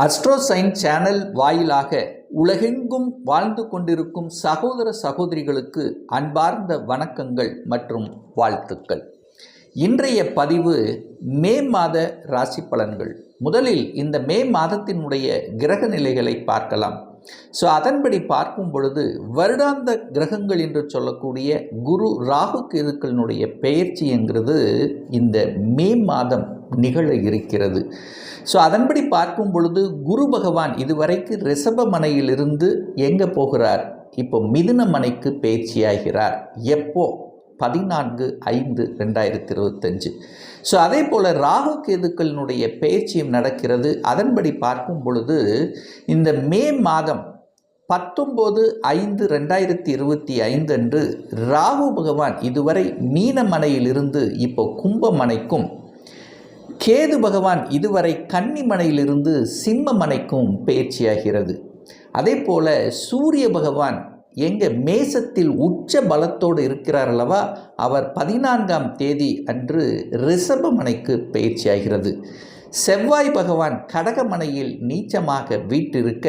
அஸ்ட்ரோசைன் channel வாயிலாக உலகெங்கும் வாழ்ந்து கொண்டிருக்கும் சகோதர சகோதரிகளுக்கு அன்பார்ந்த வணக்கங்கள் மற்றும் வாழ்த்துக்கள். இன்றைய பதிவு மே மாத ராசி பலன்கள். முதலில் இந்த மே மாதத்தினுடைய கிரக நிலைகளை பார்க்கலாம். அதன்படி பார்க்கும் பொழுது வருடாந்த கிரகங்கள் என்று சொல்லக்கூடிய குரு ராகு கேதுக்களினுடைய பெயர்ச்சி என்கிறது இந்த மே மாதம் நிகழ இருக்கிறது. அதன்படி பார்க்கும் பொழுது குரு பகவான் இதுவரைக்கு ரிஷப மனையிலிருந்து எங்கே போகிறார்? இப்போ மிதுன மனைக்கு பெயர்ச்சியாகிறார். எப்போ? 14/5/2025. அதே போல் ராகு கேதுக்களினுடைய பெயர்ச்சியும் நடக்கிறது. அதன்படி பார்க்கும் பொழுது இந்த மே மாதம் 19/5/2025 அன்று ராகு பகவான் இதுவரை மீன மனையிலிருந்து இப்போ கும்பமனைக்கும், கேது பகவான் இதுவரை கன்னி மனையிலிருந்து சிம்ம மனைக்கும் பெயர்ச்சியாகிறது. அதே போல் சூரிய பகவான் எங்கே மேசத்தில் உச்ச பலத்தோடு இருக்கிறார் அல்லவா, அவர் 14ஆம் தேதி அன்று ரிஷப மனைக்கு பெயர்ச்சியாகிறது. செவ்வாய் பகவான் கடகமனையில் நீச்சமாக வீற்றிருக்க,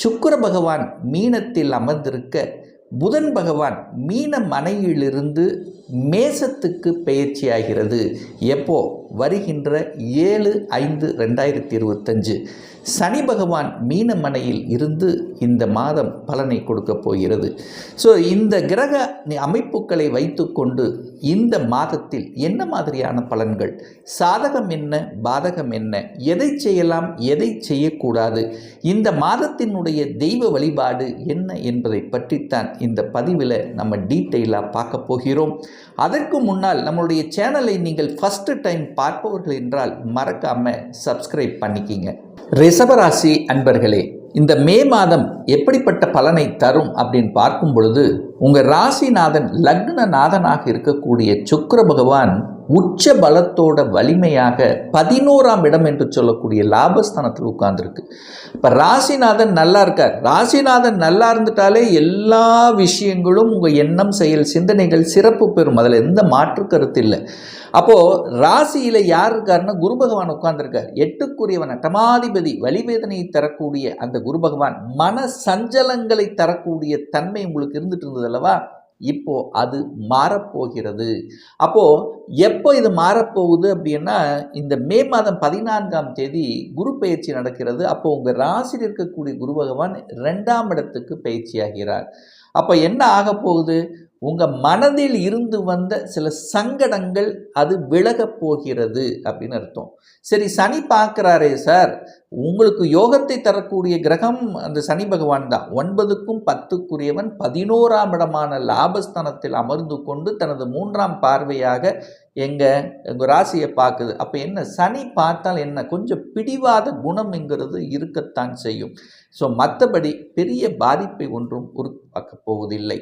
சுக்கிர பகவான் மீனத்தில் அமர்ந்திருக்க, புதன் பகவான் மீன மனையிலிருந்து மேசத்துக்கு பெயர்ச்சியாகிறது. எப்போ? வருகின்ற 7/5/2025. சனி பகவான் மீன மனையில் இருந்து இந்த மாதம் பலனை கொடுக்க போகிறது. இந்த கிரக அமைப்புகளை வைத்துக்கொண்டு இந்த மாதத்தில் என்ன மாதிரியான பலன்கள், சாதகம் என்ன, பாதகம் என்ன, எதை செய்யலாம், எதை செய்யக்கூடாது, இந்த மாதத்தினுடைய தெய்வ வழிபாடு என்ன என்பதை பற்றித்தான் இந்த பதிவில் நம்ம டீட்டெயிலாக பார்க்க போகிறோம். அதற்கு முன்னால் நம்மளுடைய சேனலை நீங்கள் ஃபஸ்ட்டு டைம் பார்ப்பவர்கள் என்றால் மறக்காமல் சப்ஸ்கிரைப் பண்ணிக்கிங்க. ரிஷபராசி அன்பர்களே, இந்த மே மாதம் எப்படிப்பட்ட பலனை தரும் அப்படின்னு பார்க்கும் பொழுது, உங்கள் ராசிநாதன் லக்னநாதனாக இருக்கக்கூடிய சுக்கிர பகவான் உச்ச பலத்தோட வலிமையாக 11ஆம் இடம் என்று சொல்லக்கூடிய லாபஸ்தானத்தில் உட்கார்ந்துருக்கு. இப்போ ராசிநாதன் நல்லா இருக்கார். ராசிநாதன் நல்லா இருந்துட்டாலே எல்லா விஷயங்களும் உங்கள் எண்ணம், செயல், சிந்தனைகள் சிறப்பு பெறும். அதில் எந்த மாற்று கருத்து இல்லை. அப்போது ராசியில் யார் இருக்காருன்னா குரு பகவான் உட்கார்ந்துருக்கார். 8க்குரியவன் அட்டமாதிபதி, வலிவேதனையை தரக்கூடிய அந்த குரு பகவான் மன சஞ்சலங்களை தரக்கூடிய தன்மை உங்களுக்கு இருந்துட்டு இருந்தது அல்லவா, இப்போ அது மாறப்போகிறது. அப்போது எப்போ இது மாறப்போகுது அப்படின்னா, இந்த மே மாதம் 14ஆம் தேதி குரு பெயர்ச்சி நடக்கிறது. அப்போ உங்கள் ராசியில் இருக்கக்கூடிய குரு பகவான் 2ஆம் இடத்துக்கு பெயர்ச்சியாகிறார். அப்போ என்ன ஆக போகுது? உங்கள் மனதில் இருந்து வந்த சில சங்கடங்கள் அது விலகப் போகிறது அப்படின்னு அர்த்தம். சரி, சனி பார்க்குறாரே சார், உங்களுக்கு யோகத்தை தரக்கூடிய கிரகம் அந்த சனி பகவான் தான். 9க்கும் 10க்குரியவன் 11ஆம் இடமான லாபஸ்தானத்தில் அமர்ந்து கொண்டு தனது 3ஆம் பார்வையாக எங்கள் ராசியை பார்க்குது. அப்போ என்ன, சனி பார்த்தால் என்ன, கொஞ்சம் பிடிவாத குணம்ங்கிறது இருக்கத்தான் செய்யும். மற்றபடி பெரிய பாதிப்பை ஒன்றும் உருவாக்கப் போவதில்லை.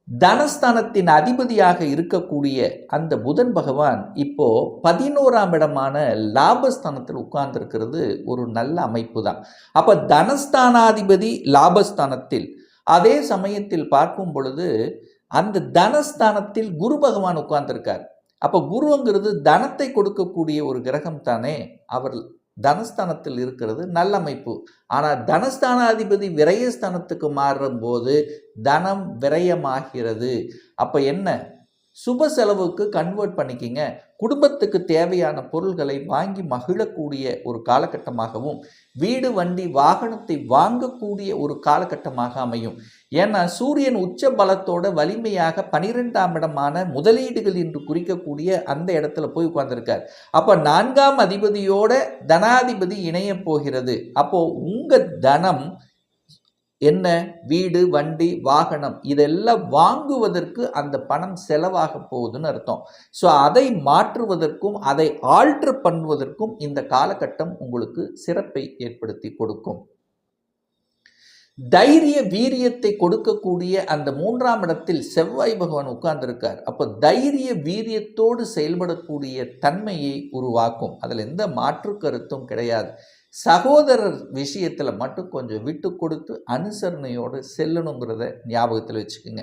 தனஸ்தானத்தின் அதிபதியாக இருக்கக்கூடிய அந்த புதன் பகவான் இப்போ 11ஆம் இடமான லாபஸ்தானத்தில் உட்கார்ந்துருக்கிறது ஒரு நல்ல அமைப்பு தான். அப்போ தனஸ்தானாதிபதி லாபஸ்தானத்தில், அதே சமயத்தில் பார்க்கும் பொழுது அந்த தனஸ்தானத்தில் குரு பகவான் உட்கார்ந்துருக்கார். அப்போ குருங்கிறது தனத்தை கொடுக்கக்கூடிய ஒரு கிரகம் தானே. அவர் தனஸ்தானத்தில் இருக்கிறது நல்ல அமைப்பு. ஆனால் தனஸ்தானாதிபதி விரயஸ்தானத்துக்கு மாறும்போது தனம் விரயமாகிறது. அப்போ என்ன, சுப செலவுக்கு கன்வெர்ட் பண்ணிக்கிங்க. குடும்பத்துக்கு தேவையான பொருள்களை வாங்கி மகிழக்கூடிய ஒரு காலகட்டமாகவும், வீடு, வண்டி, வாகனத்தை வாங்கக்கூடிய ஒரு காலகட்டமாக அமையும். ஏன்னா சூரியன் உச்ச பலத்தோட வலிமையாக 12ஆம் இடமான முதலீடுகள் என்று குறிக்கக்கூடிய அந்த இடத்துல போய் உட்கார்ந்துருக்கார். அப்போ 4ஆம் அதிபதியோட தனாதிபதி இணைய போகிறது. அப்போ உங்கள் தனம் என்ன, வீடு, வண்டி, வாகனம் இதெல்லாம் வாங்குவதற்கு அந்த பணம் செலவாக போகுதுன்னு அர்த்தம். அதை மாற்றுவதற்கும் அதை ஆல்ட்ரு பண்ணுவதற்கும் இந்த காலகட்டம் உங்களுக்கு சிறப்பை ஏற்படுத்தி கொடுக்கும். தைரிய வீரியத்தை கொடுக்கக்கூடிய அந்த 3ஆம் இடத்தில் செவ்வாய் பகவான் உட்கார்ந்துருக்கார். அப்போ தைரிய வீரியத்தோடு செயல்படக்கூடிய தன்மையை உருவாக்கும். அதில் எந்த மாற்று கருத்தும் கிடையாது. சகோதரர் விஷயத்தில் மட்டும் கொஞ்சம் விட்டு கொடுத்து அனுசரணையோடு செல்லணுங்கிறத ஞாபகத்தில் வச்சுக்கோங்க.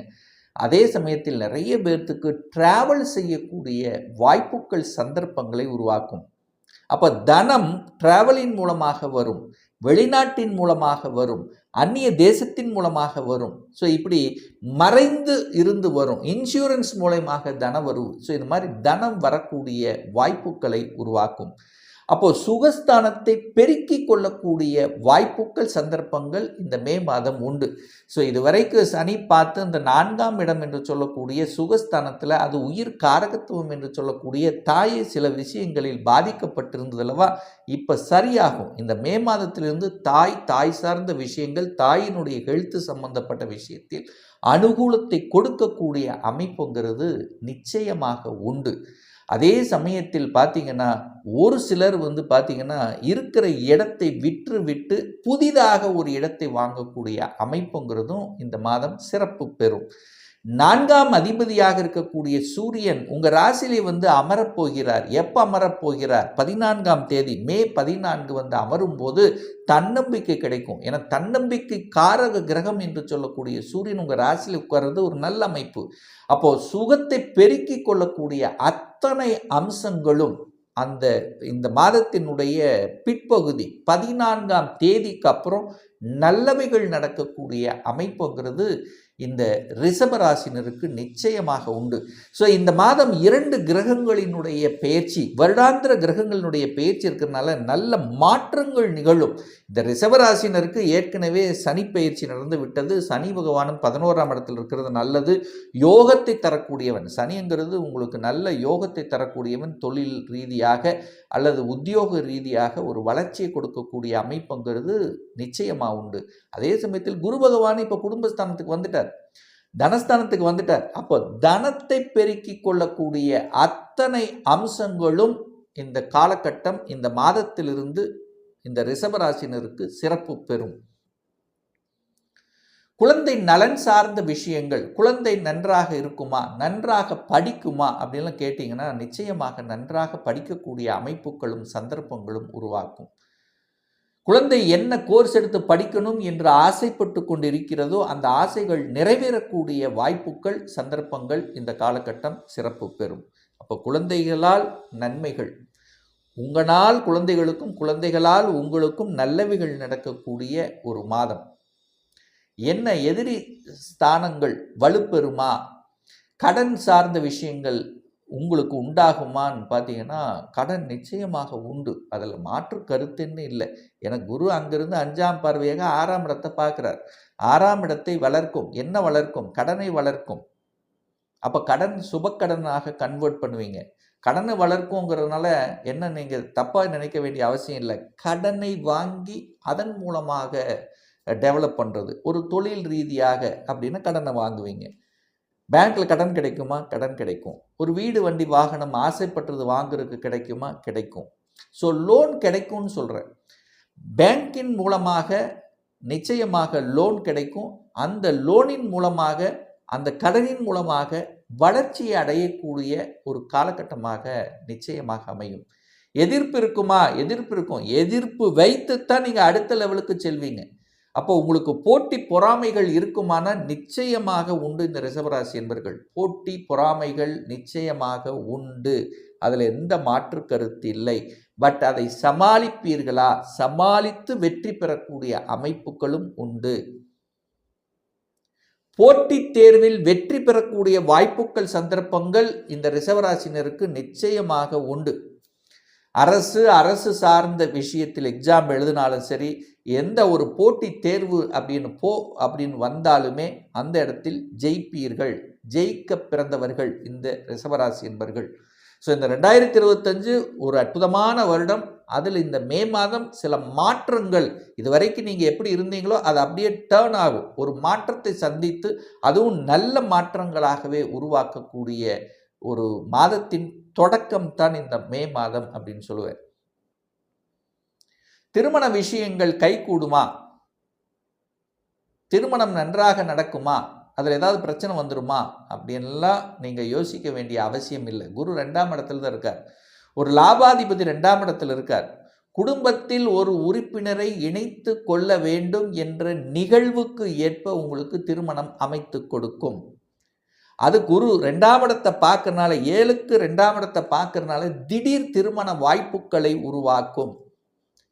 அதே சமயத்தில் நிறைய பேர்த்துக்கு டிராவல் செய்யக்கூடிய வாய்ப்புகள், சந்தர்ப்பங்களை உருவாக்கும். அப்போ தனம் டிராவலின் மூலமாக வரும், வெளிநாட்டின் மூலமாக வரும், அந்நிய தேசத்தின் மூலமாக வரும். ஸோ இப்படி மறைந்து இருந்து வரும், இன்சூரன்ஸ் மூலமாக தனம் வரும். ஸோ இந்த மாதிரி தனம் வரக்கூடிய வாய்ப்புகளை உருவாக்கும். அப்போது சுகஸ்தானத்தை பெருக்கிக் கொள்ளக்கூடிய வாய்ப்புகள், சந்தர்ப்பங்கள் இந்த மே மாதம் உண்டு. ஸோ இதுவரைக்கும் சனி பார்த்து இந்த 4ஆம் இடம் என்று சொல்லக்கூடிய சுகஸ்தானத்தில் அது உயிர் காரகத்துவம் என்று சொல்லக்கூடிய தாயை சில விஷயங்களில் பாதிக்கப்பட்டிருந்ததல்லவா, இப்போ சரியாகும். இந்த மே மாதத்திலிருந்து தாய் சார்ந்த விஷயங்கள், தாயினுடைய ஹெல்த் சம்பந்தப்பட்ட விஷயத்தில் அனுகூலத்தை கொடுக்கக்கூடிய அமைப்புங்கிறது நிச்சயமாக உண்டு. அதே சமயத்தில் பார்த்திங்கன்னா ஒரு சிலர் பார்த்திங்கன்னா இருக்கிற இடத்தை விட்டு புதிதாக ஒரு இடத்தை வாங்கக்கூடிய அமைப்புங்கிறதும் இந்த மாதம் சிறப்பு பெறும். 4ஆம் அதிபதியாக இருக்கக்கூடிய சூரியன் உங்கள் ராசியிலே அமரப்போகிறார். எப்போ அமரப்போகிறார்? 14ஆம் தேதி மே 14 அமரும் போது தன்னம்பிக்கை கிடைக்கும். ஏன்னா தன்னம்பிக்கை காரக கிரகம் என்று சொல்லக்கூடிய சூரியன் உங்கள் ராசியில் உட்கார்றது ஒரு நல்ல அமைப்பு. அப்போது சுகத்தை பெருக்கிக் கொள்ளக்கூடிய அத்தனை அம்சங்களும் இந்த மாதத்தினுடைய பிற்பகுதி 14ஆம் தேதிக்கு அப்புறம் நல்லவைகள் நடக்கக்கூடிய அமைப்புங்கிறது இந்த ரிஷபராசினருக்கு நிச்சயமாக உண்டு. ஸோ இந்த மாதம் 2 கிரகங்களினுடைய பெயர்ச்சி, வருடாந்திர கிரகங்களினுடைய பெயர்ச்சி இருக்கிறதுனால நல்ல மாற்றங்கள் நிகழும். இந்த ரிஷபராசினருக்கு ஏற்கனவே சனி பெயர்ச்சி நடந்து விட்டது. சனி பகவானும் 11ஆம் இடத்தில் இருக்கிறது நல்லது. யோகத்தை தரக்கூடியவன் சனிங்கிறது உங்களுக்கு நல்ல யோகத்தை தரக்கூடியவன். தொழில் ரீதியாக அல்லது உத்தியோக ரீதியாக ஒரு வளர்ச்சியை கொடுக்கக்கூடிய அமைப்புங்கிறது நிச்சயமாக உண்டு. அதே சமயத்தில் குரு பகவான் இப்போ குடும்பஸ்தானத்துக்கு வந்துட்டார், தனஸ்தானத்துக்கு வந்துட்டார். அப்போ தனத்தை பெருக்கிக் கொள்ளக்கூடிய அத்தனை அம்சங்களும் இந்த காலகட்டம், இந்த மாதத்திலிருந்து இந்த ரிஷபராசினருக்கு சிறப்பு பெறும். குழந்தை நலன் சார்ந்த விஷயங்கள், குழந்தை நன்றாக இருக்குமா, நன்றாக படிக்குமா அப்படின்லாம் கேட்டிங்கன்னா நிச்சயமாக நன்றாக படிக்கக்கூடிய அமைப்புகளும் சந்தர்ப்பங்களும் உருவாக்கும். குழந்தை என்ன கோர்ஸ் எடுத்து படிக்கணும் என்று ஆசைப்பட்டு கொண்டிருக்கிறதோ அந்த ஆசைகள் நிறைவேறக்கூடிய வாய்ப்புகள், சந்தர்ப்பங்கள் இந்த காலகட்டம் சிறப்பு பெறும். அப்போ குழந்தைகளால் நன்மைகள், உங்களால் குழந்தைகளுக்கும் குழந்தைகளால் உங்களுக்கும் நல்லவைகள் நடக்கக்கூடிய ஒரு மாதம். என்ன எதிரி ஸ்தானங்கள் வலுப்பெறுமா, கடன் சார்ந்த விஷயங்கள் உங்களுக்கு உண்டாகுமான்னு பார்த்தீங்கன்னா கடன் நிச்சயமாக உண்டு, அதில் மாற்று கருத்துன்னு இல்லை. எனக்கு குரு அங்கிருந்து 5ஆம் பார்வையாக 6ஆம் இடத்தை பார்க்குறார். 6ஆம் இடத்தை வளர்க்கும். என்ன வளர்க்கும்? கடனை வளர்க்கும். அப்போ கடன் சுபக்கடனாக கன்வெர்ட் பண்ணுவீங்க. கடனை வளர்க்குங்கிறதுனால என்ன நீங்கள் தப்பாக நினைக்க வேண்டிய அவசியம் இல்லை. கடனை வாங்கி அதன் மூலமாக டெவலப் பண்ணுறது, ஒரு தொழில் ரீதியாக அப்படின்னா கடனை வாங்குவீங்க. பேங்க்கில் கடன் கிடைக்குமா? கடன் கிடைக்கும். ஒரு வீடு வண்டி வாகனம் ஆசைப்பட்டது வாங்குறதுக்கு கிடைக்குமா? கிடைக்கும். ஸோ லோன் கிடைக்கும்னு சொல்கிறேன். பேங்கின் மூலமாக நிச்சயமாக லோன் கிடைக்கும். அந்த லோனின் மூலமாக, அந்த கடனின் மூலமாக வளர்ச்சியை அடையக்கூடிய ஒரு காலகட்டமாக நிச்சயமாக அமையும். எதிர்ப்பு இருக்குமா? எதிர்ப்பு இருக்கும். எதிர்ப்பு வைத்துத்தான் நீங்கள் அடுத்த லெவலுக்கு செல்வீங்க. அப்போ உங்களுக்கு போட்டி பொறாமைகள் இருக்குமானால் நிச்சயமாக உண்டு. இந்த ரிஷபராசி என்பர்கள் போட்டி பொறாமைகள் நிச்சயமாக உண்டு, அதில் எந்த மாற்று கருத்து இல்லை. பட் அதை சமாளிப்பீர்களா? சமாளித்து வெற்றி பெறக்கூடிய அமைப்புகளும் உண்டு. போட்டித் தேர்வில் வெற்றி பெறக்கூடிய வாய்ப்புகள், சந்தர்ப்பங்கள் இந்த ரிஷபராசினருக்கு நிச்சயமாக உண்டு. அரசு சார்ந்த விஷயத்தில் எக்ஸாம் எழுதினாலும் சரி, எந்த ஒரு போட்டி தேர்வு அப்படின்னு வந்தாலுமே அந்த இடத்தில் ஜெயிப்பீர்கள். ஜெயிக்க பிறந்தவர்கள் இந்த ரிஷபராசி என்பர்கள். ஸோ இந்த 2025 ஒரு அற்புதமான வருடம். அதில் இந்த மே மாதம் சில மாற்றங்கள், இதுவரைக்கும் நீங்கள் எப்படி இருந்தீங்களோ அது அப்படியே டேர்ன் ஆகும். ஒரு மாற்றத்தை சந்தித்து அதுவும் நல்ல மாற்றங்களாகவே உருவாக்கக்கூடிய ஒரு மாதத்தின் தொடக்கம் தான் இந்த மே மாதம் அப்படின்னு சொல்லுவேன். திருமண விஷயங்கள் கைகூடுமா? திருமணம் நன்றாக நடக்குமா? அதில் ஏதாவது பிரச்சனை வந்துடுமா அப்படின்லாம் நீங்கள் யோசிக்க வேண்டிய அவசியம் இல்லை. குரு 2ஆம் இடத்துல தான் இருக்கார். ஒரு லாபாதிபதி 2ஆம் இடத்தில் இருக்கார். குடும்பத்தில் ஒரு உறுப்பினரை இணைத்து கொள்ள வேண்டும் என்ற நிகழ்வுக்கு ஏற்ப உங்களுக்கு திருமணம் அமைத்து கொடுக்கும். அது குரு 2ஆம் இடத்தை பார்க்கறனால, 7க்கு 2ஆம் இடத்தை பார்க்கறனால திடீர் திருமண வாய்ப்புகளை உருவாக்கும்.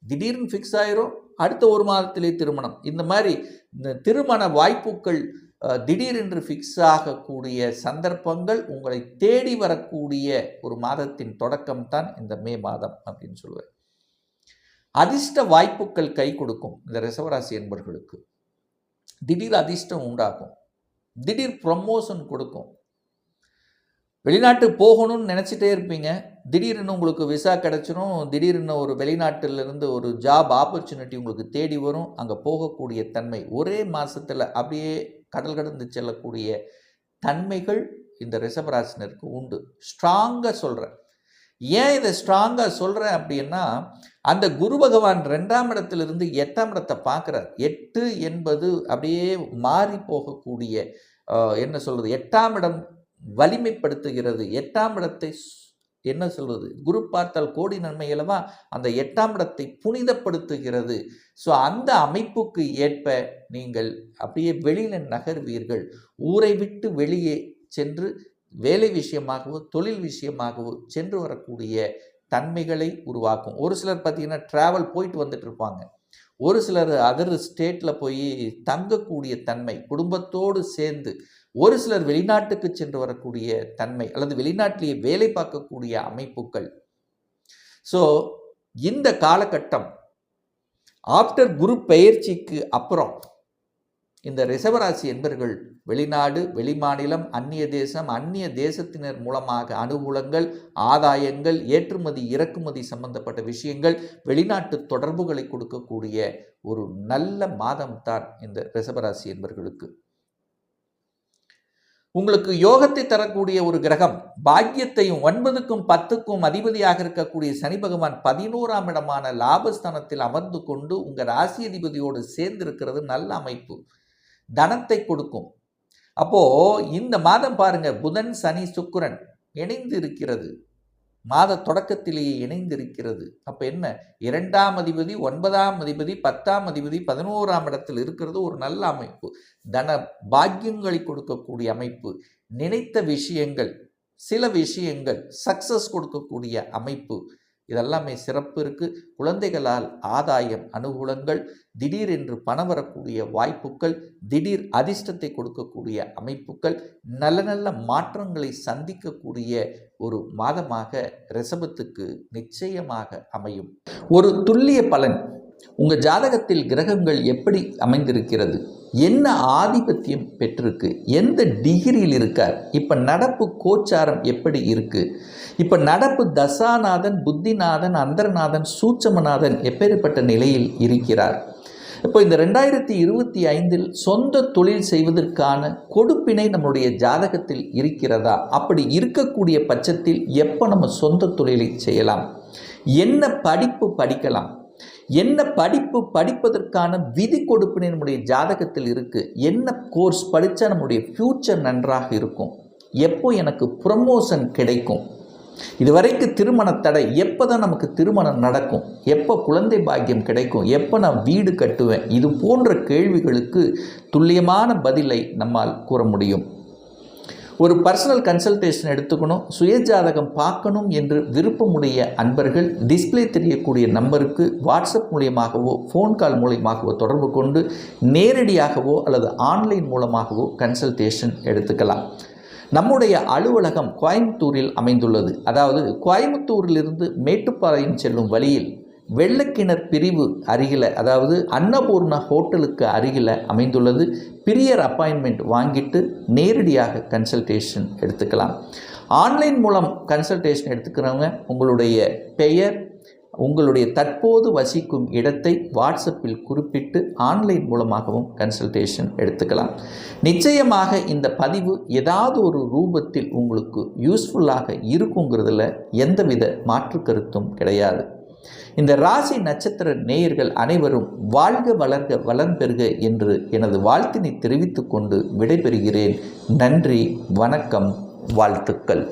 திடீர்னு ஃபிக்ஸ் ஆயிரும், அடுத்த ஒரு மாதத்திலே திருமணம். இந்த மாதிரி இந்த திருமண வாய்ப்புகள் திடீரென்று ஃபிக்ஸ் ஆகக்கூடிய சந்தர்ப்பங்கள் உங்களை தேடி வரக்கூடிய ஒரு மாதத்தின் தொடக்கம் தான் இந்த மே மாதம் அப்படின்னு சொல்லுவேன். அதிர்ஷ்ட வாய்ப்புகள் கை கொடுக்கும் இந்த ரிஷபராசி என்பவர்களுக்கு. திடீர் அதிர்ஷ்டம் உண்டாகும், திடீர் ப்ரமோஷன் கொடுக்கும். வெளிநாட்டுக்கு போகணும்னு நினச்சிட்டே இருப்பீங்க, திடீர்னு உங்களுக்கு விசா கிடச்சிரும், திடீர்னு ஒரு வெளிநாட்டிலிருந்து ஒரு ஜாப் ஆப்பர்ச்சுனிட்டி உங்களுக்கு தேடி வரும். அங்கே போகக்கூடிய தன்மை ஒரே மாதத்தில் அப்படியே கடல் கடந்து செல்லக்கூடிய தன்மைகள் இந்த ரிஷபராசினருக்கு உண்டு. ஸ்ட்ராங்காக சொல்கிறேன். ஏன் இதை ஸ்ட்ராங்காக சொல்கிறேன் அப்படின்னா, அந்த குரு பகவான் 2ஆம் இடத்திலிருந்து 8ஆம் இடத்தை பார்க்குறார். 8 என்பது அப்படியே மாறி போகக்கூடிய என்ன சொல்கிறது, 8ஆம் இடம் வலிமைப்படுத்துகிறது. 8ஆம் இடத்தை என்ன சொல்வது, குரு பார்த்தால் கோடி நன்மை அல்லவா, அந்த 8ஆம் இடத்தை புனிதப்படுத்துகிறது. ஸோ அந்த அமைப்புக்கு ஏற்ப நீங்கள் அப்படியே வெளியில் நகர்வீர்கள். ஊரை விட்டு வெளியே சென்று வேலை விஷயமாகவோ தொழில் விஷயமாகவோ சென்று வரக்கூடிய தன்மைகளை உருவாக்கும். ஒரு சிலர் பார்த்திங்கன்னா ட்ராவல் போயிட்டு வந்துட்டு இருப்பாங்க, ஒரு சிலர் அதர் ஸ்டேட்டில் போய் தங்கக்கூடிய தன்மை குடும்பத்தோடு சேர்ந்து, ஒரு சிலர் வெளிநாட்டுக்கு சென்று வரக்கூடிய தன்மை அல்லது வெளிநாட்டிலேயே வேலை பார்க்கக்கூடிய அமைப்புகள். ஸோ இந்த காலகட்டம் ஆஃப்டர் குரு பெயர்ச்சிக்கு அப்புறம் இந்த ரிஷபராசி என்பர்கள் வெளிநாடு, வெளிமாநிலம், அந்நிய தேசம், அந்நிய தேசத்தினர் மூலமாக அனுகூலங்கள், ஆதாயங்கள், ஏற்றுமதி இறக்குமதி சம்பந்தப்பட்ட விஷயங்கள், வெளிநாட்டு தொடர்புகளை கொடுக்கக்கூடிய ஒரு நல்ல மாதம் தான் இந்த ரிஷபராசி என்பர்களுக்கு. உங்களுக்கு யோகத்தை தரக்கூடிய ஒரு கிரகம், பாக்கியத்தையும் 9க்கும் 10க்கும் அதிபதியாக இருக்கக்கூடிய சனி பகவான் 11ஆம் இடமான லாபஸ்தானத்தில் அமர்ந்து கொண்டு உங்கள் ராசி அதிபதியோடு சேர்ந்து இருக்கிறது நல்ல அமைப்பு, தனத்தை கொடுக்கும். அப்போ இந்த மாதம் பாருங்க, புதன் சனி சுக்கிரன் இணைந்து இருக்கிறது, மாத தொடக்கத்திலேயே இணைந்திருக்கிறது. அப்போ என்ன, 2ஆம் அதிபதி 9ஆம் அதிபதி 10ஆம் அதிபதி 11ஆம் இடத்தில் இருக்கிறது ஒரு நல்ல அமைப்பு, தன பாக்கியங்களை கொடுக்கக்கூடிய அமைப்பு, நினைத்த விஷயங்கள் சில விஷயங்கள் சக்சஸ் கொடுக்கக்கூடிய அமைப்பு, இதெல்லாமே சிறப்பு இருக்குது. குழந்தைகளால் ஆதாயம், அனுகூலங்கள், திடீரென்று பணம் வரக்கூடிய வாய்ப்புகள், திடீர் அதிர்ஷ்டத்தை கொடுக்கக்கூடிய அமைப்புகள், நல்ல நல்ல மாற்றங்களை சந்திக்கக்கூடிய ஒரு மாதமாக ரிஷபத்துக்கு நிச்சயமாக அமையும். ஒரு துல்லிய பலன், உங்கள் ஜாதகத்தில் கிரகங்கள் எப்படி அமைந்திருக்கிறது, என்ன ஆதிபத்தியம் பெற்றிருக்கு, எந்த டிகிரியில் இருக்கார், இப்போ நடப்பு கோச்சாரம் எப்படி இருக்குது, இப்போ நடப்பு தசாநாதன், புத்திநாதன், அந்தரநாதன், சூட்சமநாதன் எப்பேற்பட்ட நிலையில் இருக்கிறார். இப்போ இந்த 2025 சொந்த தொழில் செய்வதற்கான கொடுப்பினை நம்முடைய ஜாதகத்தில் இருக்கிறதா, அப்படி இருக்கக்கூடிய பட்சத்தில் எப்போ நம்ம சொந்த தொழிலை செய்யலாம், என்ன படிப்பு படிக்கலாம், என்ன படிப்பு படிப்பதற்கான விதி கொடுப்பினை நம்முடைய ஜாதகத்தில் இருக்குது, என்ன கோர்ஸ் படித்தா நம்முடைய ஃப்யூச்சர் நன்றாக இருக்கும், எப்போ எனக்கு ப்ரமோஷன் கிடைக்கும், இதுவரைக்கு திருமண தடை, எப்போ தான் நமக்கு திருமணம் நடக்கும், எப்போ குழந்தை பாக்கியம் கிடைக்கும், எப்போ நான் வீடு கட்டுவேன், இது போன்ற கேள்விகளுக்கு துல்லியமான பதிலை நம்மால் கூற முடியும். ஒரு பர்சனல் கன்சல்டேஷன் எடுத்துக்கணும், சுயஜாதகம் பார்க்கணும் என்று விருப்பமுடைய அன்பர்கள் டிஸ்பிளே தெரியக்கூடிய நம்பருக்கு வாட்ஸ்அப் மூலியமாகவோ ஃபோன் கால் மூலியமாகவோ தொடர்பு கொண்டு நேரடியாகவோ அல்லது ஆன்லைன் மூலமாகவோ கன்சல்டேஷன் எடுத்துக்கலாம். நம்முடைய அலுவலகம் கோயம்புத்தூரில் அமைந்துள்ளது. அதாவது கோயம்புத்தூரிலிருந்து மேட்டுப்பாளையம் செல்லும் வழியில் வெள்ளக்கிணர் பிரிவு அருகில், அதாவது அன்னபூர்ணா ஹோட்டலுக்கு அருகில் அமைந்துள்ளது. பிரியர் அப்பாயின்மெண்ட் வாங்கிட்டு நேரடியாக கன்சல்டேஷன் எடுத்துக்கலாம். ஆன்லைன் மூலம் கன்சல்டேஷன் எடுத்துக்கிறவங்க உங்களுடைய பெயர், உங்களுடைய தற்போது வசிக்கும் இடத்தை வாட்ஸ்அப்பில் குறிப்பிட்டு ஆன்லைன் மூலமாகவும் கன்சல்டேஷன் எடுத்துக்கலாம். நிச்சயமாக இந்த பதிவு ஏதாவது ஒரு ரூபத்தில் உங்களுக்கு யூஸ்ஃபுல்லாக இருக்குங்கிறதுல எந்தவித மாற்று கருத்தும் கிடையாது. இந்த ராசி நட்சத்திர நேயர்கள் அனைவரும் வாழ்க வளர்க வளம் பெறுக என்று எனது வாழ்த்தினை தெரிவித்துக் கொண்டு விடைபெறுகிறேன். நன்றி, வணக்கம், வாழ்த்துக்கள்.